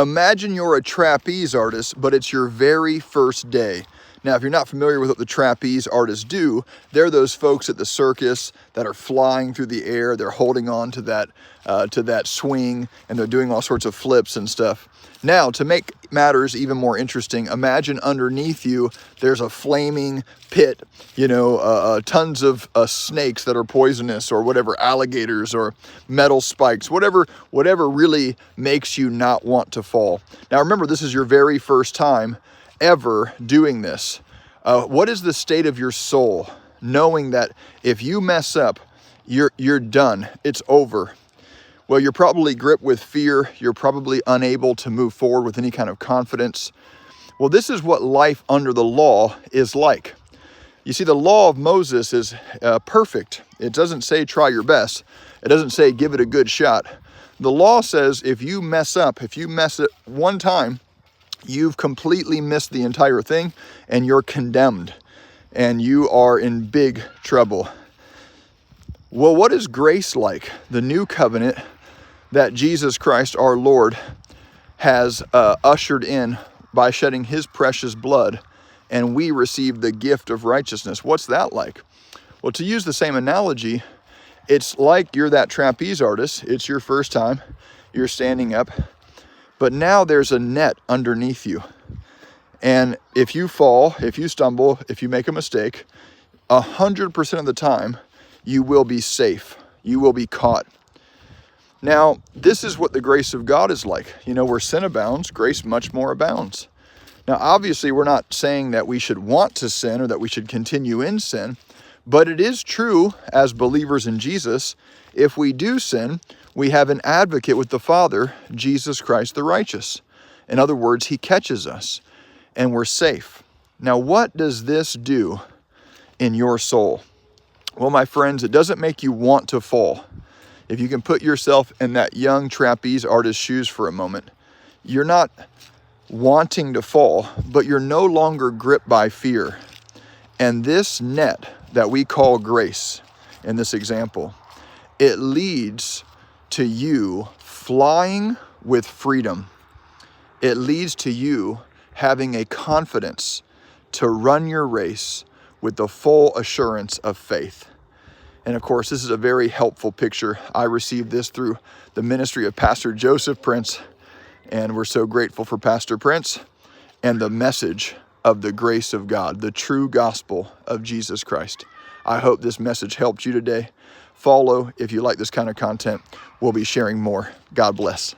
Imagine you're a trapeze artist, but it's your very first day. Now, if you're not familiar with what the trapeze artists do, they're those folks at the circus that are flying through the air. They're holding on to that swing, and they're doing all sorts of flips and stuff. Now, to make matters even more interesting, imagine underneath you there's a flaming pit, tons of snakes that are poisonous, or whatever, alligators or metal spikes, whatever really makes you not want to fall. Now, remember, this is your very first time ever doing this. What is the state of your soul, knowing that if you mess up, you're done, it's over? Well, you're probably gripped with fear. You're probably unable to move forward with any kind of confidence. Well, this is what life under the law is like. You see, the law of Moses is perfect. It doesn't say try your best. It doesn't say give it a good shot. The law says if you mess up, if you mess it one time, you've completely missed the entire thing, and you're condemned, and you are in big trouble. Well, what is grace like? The new covenant that Jesus Christ our Lord has ushered in by shedding his precious blood, and we receive the gift of righteousness. What's that like? Well, to use the same analogy, it's like you're that trapeze artist. It's your first time. You're standing up, but now there's a net underneath you. And if you fall, if you stumble, if you make a mistake, 100% of the time, you will be safe. You will be caught. Now, this is what the grace of God is like. Where sin abounds, grace much more abounds. Now, obviously, we're not saying that we should want to sin or that we should continue in sin, but it is true as believers in Jesus, if we do sin, we have an advocate with the Father, Jesus Christ the righteous. In other words, he catches us and we're safe. Now, what does this do in your soul? Well, my friends, it doesn't make you want to fall. If you can put yourself in that young trapeze artist's shoes for a moment, you're not wanting to fall, but you're no longer gripped by fear. And this net that we call grace in this example, it leads to you flying with freedom. It leads to you having a confidence to run your race with the full assurance of faith. And of course, this is a very helpful picture. I received this through the ministry of Pastor Joseph Prince, and we're so grateful for Pastor Prince and the message of the grace of God, the true gospel of Jesus Christ. I hope this message helped you today. Follow if you like this kind of content. We'll be sharing more. God bless.